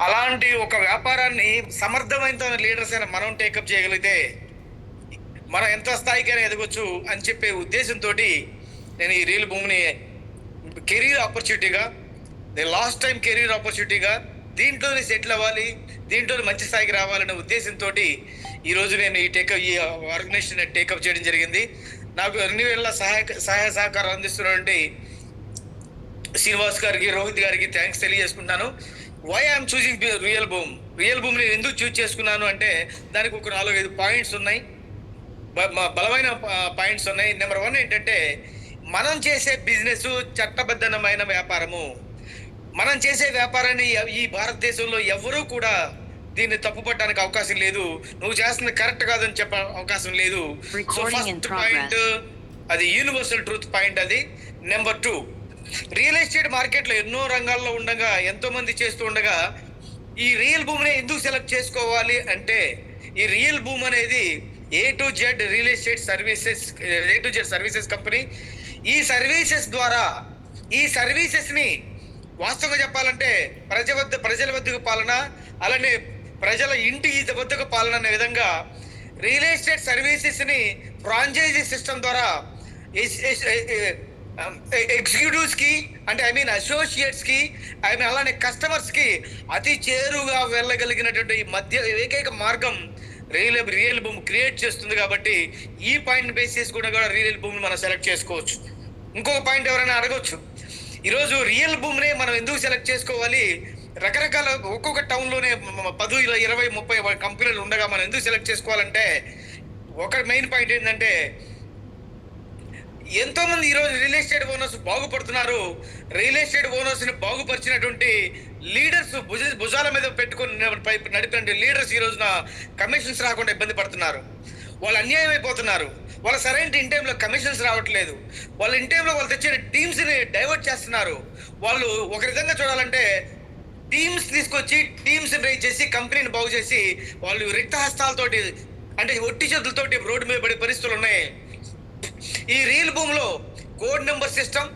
అలాంటి ఒక వ్యాపారాన్ని సమర్థవంతమైన లీడర్స్ అయిన మనం టేకప్ చేయగలిగితే మనం ఎంత స్థాయికైనా ఎదగొచ్చు అని చెప్పే ఉద్దేశంతో నేను ఈ రియల్ భూమిని కెరీర్ ఆపర్చునిటీగా, లాస్ట్ టైం కెరీర్ ఆపర్చునిటీగా దీంట్లోనే సెటిల్ అవ్వాలి, దీంట్లో మంచి స్థాయికి రావాలనే ఉద్దేశంతో ఈరోజు నేను ఈ ఆర్గనైజేషన్ టేకప్ చేయడం జరిగింది. నాకు అన్ని వేళ సహాయ సహకారం అందిస్తున్నటువంటి శ్రీనివాస్ గారికి, రోహిత్ గారికి థ్యాంక్స్ తెలియజేసుకుంటున్నాను. Why I'm choosing real boom నేను ఎందుకు చూజ్ చేసుకున్నాను అంటే దానికి ఒక 4-5 పాయింట్స్ ఉన్నాయి, బలమైన పాయింట్స్ ఉన్నాయి. నెంబర్ 1 ఏంటంటే మనం చేసే బిజినెస్ చట్టబద్ధమైన వ్యాపారము. మనం చేసే వ్యాపారాన్ని ఈ భారతదేశంలో ఎవరూ కూడా దీన్ని తప్పుపట్టడానికి అవకాశం లేదు. నువ్వు చేస్తుంది కరెక్ట్ కాదని చెప్ప అవకాశం లేదు. సో ఫస్ట్ పాయింట్ అది యూనివర్సల్ ట్రూత్ పాయింట్ అది. నెంబర్ 2, రియల్ ఎస్టేట్ మార్కెట్లో ఎన్నో రంగాల్లో ఉండగా, ఎంతో మంది చేస్తూ ఉండగా ఈ రియల్ భూమిని ఎందుకు సెలెక్ట్ చేసుకోవాలి అంటే ఈ రియల్ భూమి అనేది A to Z real estate services company. ఈ సర్వీసెస్ ద్వారా ఈ సర్వీసెస్ని వాస్తవంగా చెప్పాలంటే ప్రజల వద్దకు పాలన, అలానే ప్రజల ఇంటి వద్దకు పాలన అనే విధంగా రియల్ ఎస్టేట్ సర్వీసెస్ని ఫ్రాంచైజీ సిస్టమ్ ద్వారా ఎగ్జిక్యూటివ్స్ కి అంటే అసోసియేట్స్ కి అలానే కస్టమర్స్ కి అతి చేరుగా వెళ్ళగలిగినటువంటి ఏకైక మార్గం రియల్ భూమి క్రియేట్ చేస్తుంది. కాబట్టి ఈ పాయింట్ బేస్ చేసి కూడా రియల్ భూమిని మనం సెలెక్ట్ చేసుకోవచ్చు. ఇంకొక పాయింట్ ఎవరైనా అడగవచ్చు, ఈరోజు రియల్ భూమిని మనం ఎందుకు సెలెక్ట్ చేసుకోవాలి? రకరకాల ఒక్కొక్క టౌన్లోనే 10, 20, 30 కంపెనీలు ఉండగా మనం ఎందుకు సెలెక్ట్ చేసుకోవాలంటే ఒక మెయిన్ పాయింట్ ఏంటంటే ఎంతో మంది ఈరోజు రియల్ ఎస్టేట్ ఓనర్స్ బాగుపడుతున్నారు. రియల్ ఎస్టేట్ ఓనర్స్ ని బాగుపరిచినటువంటి లీడర్స్ భుజాల మీద పెట్టుకుని నడిపినటువంటి లీడర్స్ ఈ రోజున కమిషన్స్ రాకుండా ఇబ్బంది పడుతున్నారు. వాళ్ళు అన్యాయం అయిపోతున్నారు. వాళ్ళ సరైన ఇన్ టైంలో కమిషన్స్ రావట్లేదు. వాళ్ళ ఇన్ టైంలో వాళ్ళు తెచ్చిన టీమ్స్ ని డైవర్ట్ చేస్తున్నారు. వాళ్ళు ఒక విధంగా చూడాలంటే టీమ్స్ తీసుకొచ్చి టీమ్స్ రైజ్ చేసి కంపెనీని బాగు చేసి వాళ్ళు రిక్త హస్తాలతోటి అంటే ఒట్టి చేతులతోటి రోడ్డు మీద పడే పరిస్థితులు ఉన్నాయి. ఈ రియల్ భూమిలో code number system,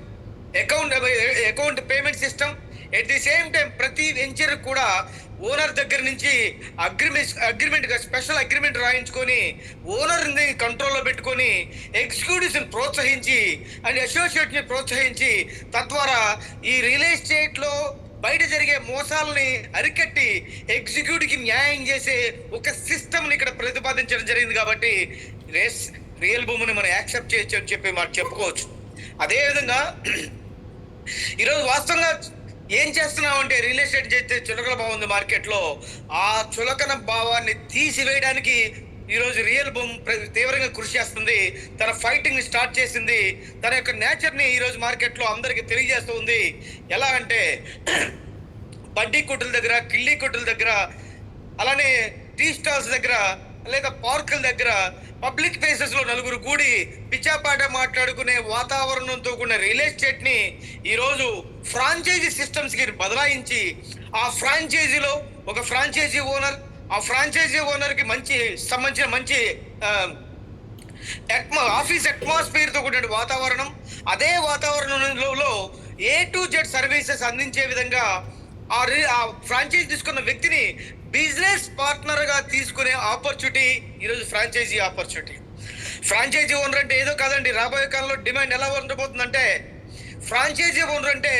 account payment system, at the same time ప్రతి వెంచర్ కూడా ఓనర్ దగ్గర నుంచి అగ్రిమెంట్ స్పెషల్ అగ్రిమెంట్ రాయించుకొని ఓనర్ని కంట్రోల్లో పెట్టుకొని ఎగ్జిక్యూటివ్స్ని ప్రోత్సహించి అండ్ అసోసియేట్ని ప్రోత్సహించి తద్వారా ఈ రియల్ ఎస్టేట్లో బయట జరిగే మోసాలని అరికట్టి ఎగ్జిక్యూటివ్కి న్యాయం చేసే ఒక సిస్టమ్ని ఇక్కడ ప్రతిపాదించడం జరిగింది. కాబట్టి రియల్ భూమిని మనం యాక్సెప్ట్ చేయొచ్చు అని చెప్పి మనం చెప్పుకోవచ్చు. అదేవిధంగా ఈరోజు వాస్తవంగా ఏం చేస్తున్నామంటే రియల్ ఎస్టేట్ చేస్తే చులకన భావం ఉంది మార్కెట్లో. ఆ చులకన భావాన్ని తీసివేయడానికి ఈరోజు రియల్ భూమి తీవ్రంగా కృషి చేస్తుంది. తన ఫైటింగ్ని స్టార్ట్ చేసింది. తన యొక్క నేచర్ని ఈరోజు మార్కెట్లో అందరికీ తెలియజేస్తూ ఉంది. ఎలా అంటే బడ్డీ కొట్టుల దగ్గర, కిళ్ళీ కొట్టుల దగ్గర, అలానే టీ స్టాల్స్ దగ్గర లేదా పార్కుల దగ్గర పబ్లిక్ ప్లేసెస్ లో నలుగురు కూడి పిచ్చాపాట మాట్లాడుకునే వాతావరణంతో కూడిన రియల్ ఎస్టేట్ ని ఈరోజు ఫ్రాంచైజీ సిస్టమ్స్ కి బదలాయించి ఆ ఫ్రాంచైజీలో ఒక ఫ్రాంచైజీ ఓనర్, ఆ ఫ్రాంచైజీ ఓనర్ కి సంబంధించిన మంచి ఆఫీస్ అట్మాస్ఫియర్ తో కూడిన వాతావరణం, అదే వాతావరణంలో A to Z సర్వీసెస్ అందించే విధంగా ఆ ఫ్రాంచైజీ తీసుకున్న వ్యక్తిని బిజినెస్ పార్ట్నర్ గా తీసుకునే ఆపర్చునిటీ ఈరోజు ఫ్రాంచైజీ ఆపర్చునిటీ. ఫ్రాంచైజీ ఓనర్ అంటే ఏదో కాదండి. రాబోయే కాలంలో డిమాండ్ ఎలా ఉండబోతుందంటే ఫ్రాంచైజీ ఓనర్ అంటే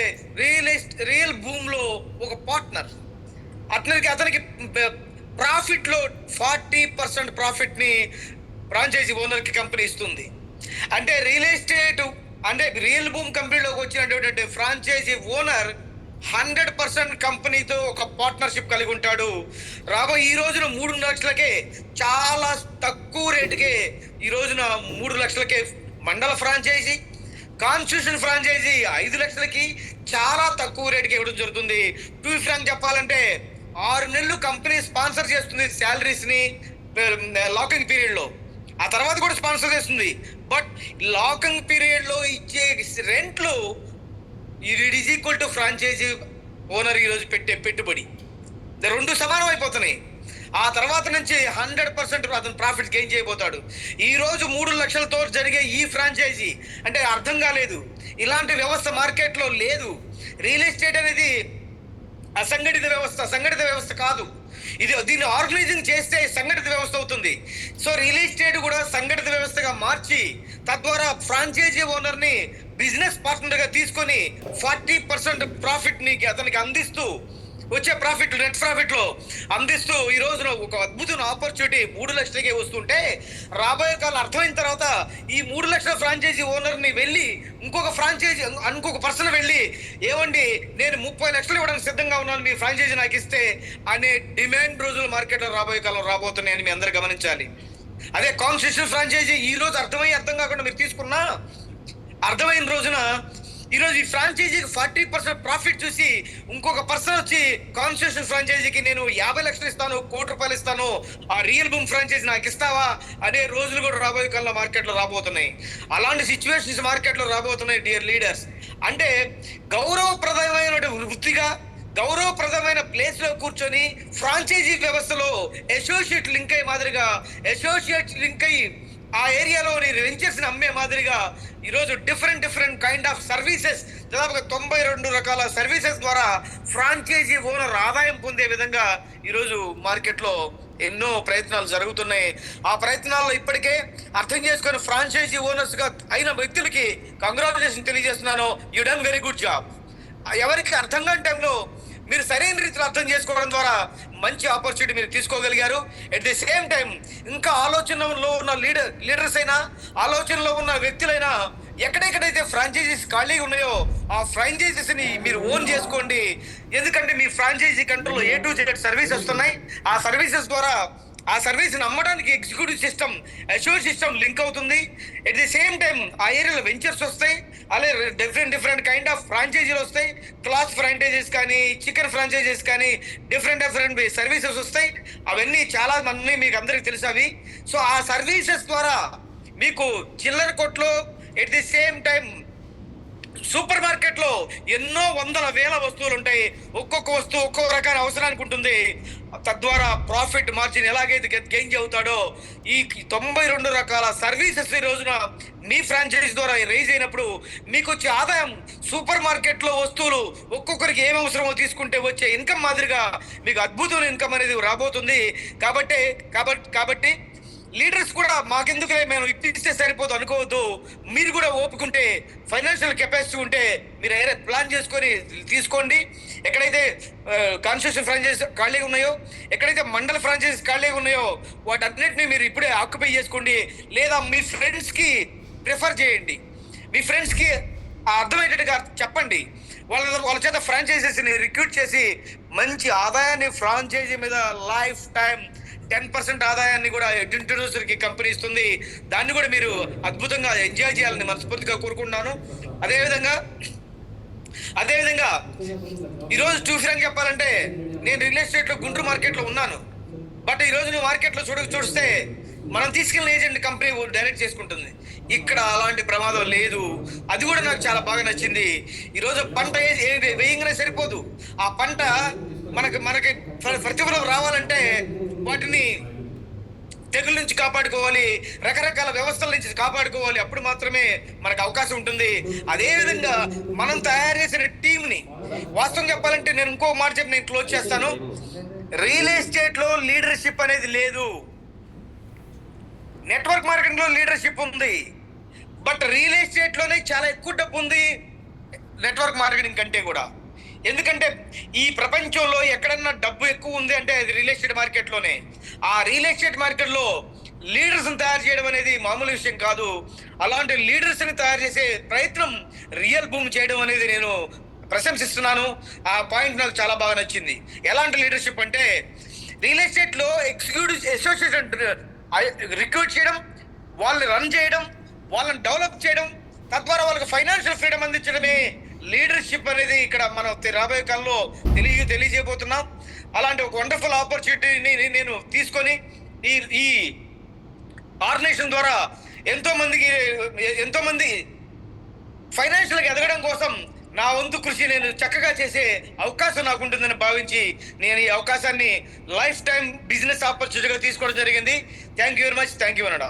రియల్ భూమిలో ఒక పార్ట్నర్. అతనికి ప్రాఫిట్ లో 40% ప్రాఫిట్ ని ఫ్రాంచైజీ ఓనర్ కి కంపెనీ ఇస్తుంది. అంటే రియల్ ఎస్టేట్ అంటే రియల్ భూమి కంపెనీలోకి వచ్చినటువంటి ఫ్రాంచైజీ ఓనర్ 100% కంపెనీతో ఒక పార్ట్నర్షిప్ కలిగి ఉంటాడు. ఈ రోజున 3 లక్షలకే, చాలా తక్కువ రేటుకే ఈ రోజున 3 లక్షలకే మండల ఫ్రాంచైజీ, కాన్స్టిట్యూషన్ ఫ్రాంచైజీ 5 లక్షలకి చాలా తక్కువ రేటుకి ఇవ్వడం జరుగుతుంది. టు ఫ్రాంక్ చెప్పాలంటే 6 నెలలు కంపెనీ స్పాన్సర్ చేస్తుంది శాలరీస్ ని లాకింగ్ పీరియడ్ లో. ఆ తర్వాత కూడా స్పాన్సర్ చేస్తుంది. బట్ లాకింగ్ పీరియడ్ లో ఇచ్చే రెంట్లు it is equal to franchisee owner ఈరోజు పెట్టే పెట్టుబడి. రెండు సమానం అయిపోతున్నాయి. ఆ తర్వాత నుంచి 100% అతను ప్రాఫిట్ గెయిన్ చేయబోతాడు. ఈ రోజు 3 లక్షలతో జరిగే ఈ ఫ్రాంచైజీ అంటే అర్థం కాలేదు. ఇలాంటి వ్యవస్థ మార్కెట్లో లేదు. రియల్ ఎస్టేట్ అనేది సంఘటిత వ్యవస్థ కాదు. దీన్ని ఆర్గనైజింగ్ చేస్తే సంఘటిత వ్యవస్థ అవుతుంది. సో రియల్ ఎస్టేట్ కూడా సంఘటిత వ్యవస్థగా మార్చి తద్వారా ఫ్రాంచైజీ ఓనర్ ని బిజినెస్ పార్ట్నర్ గా తీసుకొని 40% ప్రాఫిట్ ని అతనికి అందిస్తూ, వచ్చే ప్రాఫిట్, నెట్ ప్రాఫిట్ లో అందిస్తూ ఈ రోజున ఒక అద్భుతమైన ఆపర్చునిటీ 3 లక్షలకే వస్తుంటే, రాబోయే కాలం అర్థమైన తర్వాత ఈ 3 లక్షల ఫ్రాంచైజీ ఓనర్ ని వెళ్ళి ఇంకొక పర్సన్ వెళ్ళి, ఏమండి నేను 30 లక్షలు ఇవ్వడానికి సిద్ధంగా ఉన్నాను, మీ ఫ్రాంచైజీ నాకు ఇస్తే అనే డిమాండ్ రోజులు మార్కెట్లో రాబోయే కాలం రాబోతున్నాయని మీ అందరూ గమనించాలి. అదే కాన్స్టిట్యూషన్ ఫ్రాంచైజీ ఈ రోజు అర్థం కాకుండా మీరు తీసుకున్నా, అర్థమైన రోజున ఈరోజు ఈ ఫ్రాంచైజీకి 40% ప్రాఫిట్ చూసి ఇంకొక పర్సన్ వచ్చి కాన్స్టిట్యూషన్ ఫ్రాంచైజీకి నేను 50 లక్షలు ఇస్తాను, ₹1,00,00,000 ఇస్తాను, ఆ రియల్ బూమ్ ఫ్రాంచైజీ నాకు ఇస్తావా అనే రోజులు కూడా రాబోయే కాలంలో మార్కెట్లో రాబోతున్నాయి. అలాంటి సిచ్యువేషన్స్ మార్కెట్లో రాబోతున్నాయి డియర్ లీడర్స్. అంటే గౌరవప్రదమైన వృత్తిగా, గౌరవప్రదమైన ప్లేస్ లో కూర్చొని ఫ్రాంచైజీ వ్యవస్థలో అసోసియేట్ లింక్ అయ్యే మాదిరిగా, అసోసియేట్ లింక్ అయ్యి ఆ ఏరియాలోని వెంచర్స్ ని అమ్మే మాదిరిగా ఈరోజు డిఫరెంట్ కైండ్ ఆఫ్ సర్వీసెస్, దాదాపుగా 92 రకాల సర్వీసెస్ ద్వారా ఫ్రాంచైజీ ఓనర్ ఆదాయం పొందే విధంగా ఈరోజు మార్కెట్లో ఎన్నో ప్రయత్నాలు జరుగుతున్నాయి. ఆ ప్రయత్నాల్లో ఇప్పటికే అర్థం చేసుకుని ఫ్రాంచైజీ ఓనర్స్ గా అయిన వ్యక్తులకి కంగ్రాచులేషన్ తెలియజేస్తున్నాను. You done very good job. ఎవరికి అర్థం కాని టైంలో మీరు సరైన రీతిలో అర్థం చేసుకోవడం ద్వారా మంచి ఆపర్చునిటీ మీరు తీసుకోగలిగారు. ఎట్ ది సేమ్ టైం ఇంకా ఆలోచనలో ఉన్న లీడర్స్ అయినా, ఆలోచనలో ఉన్న వ్యక్తులైనా ఎక్కడెక్కడైతే ఫ్రాంచైజీస్ ఖాళీగా ఉన్నాయో ఆ ఫ్రాంచైజీస్ ని మీరు ఓన్ చేసుకోండి. ఎందుకంటే మీ ఫ్రాంచైజీ కంట్రోల్లో A to Z సర్వీస్ వస్తున్నాయి. ఆ సర్వీసెస్ ద్వారా ఆ సర్వీస్ నమ్మడానికి executive system, assure system link అవుతుంది. ఎట్ ది సేమ్ టైం ఆ ఏరియాలో వెంచర్స్ వస్తాయి, అలాగే డిఫరెంట్ కైండ్ ఆఫ్ ఫ్రాంచైజీలు వస్తాయి. క్లాత్ ఫ్రాంచైజీస్ కానీ, చికెన్ ఫ్రాంచైజీస్ కానీ, డిఫరెంట్ సర్వీసెస్ వస్తాయి. అవన్నీ చాలా మంది మీకు అందరికి తెలుసు అవి. సో ఆ సర్వీసెస్ ద్వారా మీకు చిల్లర కొట్లో, at the same time super market లో ఎన్నో వందల వేల వస్తువులు ఉంటాయి. ఒక్కొక్క వస్తువు ఒక్కొక్క రకాల అవసరానికి ఉంటుంది. తద్వారా ప్రాఫిట్ మార్జిన్ ఎలాగైతే గెయిన్ అవుతాడో ఈ 92 రకాల సర్వీసెస్ ఈ రోజున మీ ఫ్రాంచైజీ ద్వారా రైజ్ అయినప్పుడు మీకు వచ్చే ఆదాయం, సూపర్ మార్కెట్ లో వస్తువులు ఒక్కొక్కరికి ఏం అవసరమో తీసుకుంటే వచ్చే ఇన్కమ్ మాదిరిగా మీకు అద్భుతమైన ఇన్కమ్ అనేది రాబోతుంది. కాబట్టి లీడర్స్ కూడా మాకెందుకు మేము ఇప్పిస్తే సరిపోదు అనుకోవద్దు. మీరు కూడా ఓపుకుంటే, ఫైనాన్షియల్ కెపాసిటీ ఉంటే మీరు ప్లాన్ చేసుకొని తీసుకోండి. ఎక్కడైతే కాన్స్టిట్యూషన్ ఫ్రాంచైజీస్ ఖాళీగా ఉన్నాయో, ఎక్కడైతే మండల ఫ్రాంచైజీస్ ఖాళీగా ఉన్నాయో వాటన్నిటిని మీరు ఇప్పుడే ఆక్యుపై చేసుకోండి. లేదా మీ ఫ్రెండ్స్కి ప్రిఫర్ చేయండి. మీ ఫ్రెండ్స్కి అర్థమయ్యేటట్టుగా చెప్పండి. వాళ్ళ చేత ఫ్రాంచైజీస్ని రిక్రూట్ చేసి మంచి ఆదాయాన్ని ఫ్రాంచైజీ మీద లైఫ్ టైం 10% ఆదాయాన్ని కూడా ఇంట్రొడ్యూసర్ కి కంపెనీ ఇస్తుంది. దాన్ని కూడా మీరు అద్భుతంగా ఎంజాయ్ చేయాలని మనస్ఫూర్తిగా కోరుకుంటున్నాను. అదేవిధంగా ఈరోజు చూసినాక చెప్పాలంటే నేను రియల్ ఎస్టేట్ లో గుంటూరు మార్కెట్ లో ఉన్నాను. బట్ ఈ రోజు నువ్వు మార్కెట్ లో చూస్తే మనం తీసుకెళ్ళిన ఏజెంట్ కంపెనీ డైరెక్ట్ చేసుకుంటుంది. ఇక్కడ అలాంటి ప్రమాదం లేదు. అది కూడా నాకు చాలా బాగా నచ్చింది. ఈరోజు పంట వేయంగానే సరిపోదు. ఆ పంట మనకి ప్రతిఫలం రావాలంటే వాటిని తెగుల నుంచి కాపాడుకోవాలి, రకరకాల వ్యవస్థల నుంచి కాపాడుకోవాలి. అప్పుడు మాత్రమే మనకు అవకాశం ఉంటుంది. అదే విధంగా మనం తయారు చేసిన టీంని, వాస్తవం చెప్పాలంటే నేను ఇంకో మాట చెప్పి నేను క్లోజ్ చేస్తాను. రియల్ ఎస్టేట్ లో లీడర్షిప్ అనేది లేదు. నెట్వర్క్ మార్కెటింగ్ లో లీడర్షిప్ ఉంది. బట్ రియల్ ఎస్టేట్ లోనే చాలా ఎక్కువ డబ్బు ఉంది నెట్వర్క్ మార్కెటింగ్ కంటే కూడా. ఎందుకంటే ఈ ప్రపంచంలో ఎక్కడన్నా డబ్బు ఎక్కువ ఉంది అంటే అది రియల్ ఎస్టేట్ మార్కెట్ లోనే. ఆ రియల్ ఎస్టేట్ మార్కెట్ లో లీడర్స్ ని తయారు చేయడం అనేది మామూలు విషయం కాదు. అలాంటి లీడర్స్ ని తయారు చేసే ప్రయత్నం రియల్ బూమ్ చేయడం అనేది నేను ప్రశంసిస్తున్నాను. ఆ పాయింట్ నాకు చాలా బాగా నచ్చింది. ఎలాంటి లీడర్షిప్ అంటే రియల్ ఎస్టేట్ లో ఎగ్జిక్యూటివ్ అసోసియేషన్ రిక్రూట్ చేయడం, వాళ్ళని రన్ చేయడం, వాళ్ళని డెవలప్ చేయడం, తద్వారా వాళ్ళకి ఫైనాన్షియల్ ఫ్రీడమ్ అందించడమే లీడర్షిప్ అనేది ఇక్కడ మనం రాబోయే కాలంలో తెలియజేయబోతున్నాం. అలాంటి ఒక వండర్ఫుల్ ఆపర్చునిటీని నేను తీసుకొని ఈ ఆర్గనైజేషన్ ద్వారా ఎంతో మంది ఫైనాన్షియల్గా ఎదగడం కోసం నా వంతు కృషి నేను చక్కగా చేసే అవకాశం నాకు ఉంటుందని భావించి నేను ఈ అవకాశాన్ని లైఫ్ టైం బిజినెస్ ఆపర్చునిటీగా తీసుకోవడం జరిగింది. Thank you very much. Thank you అనడా.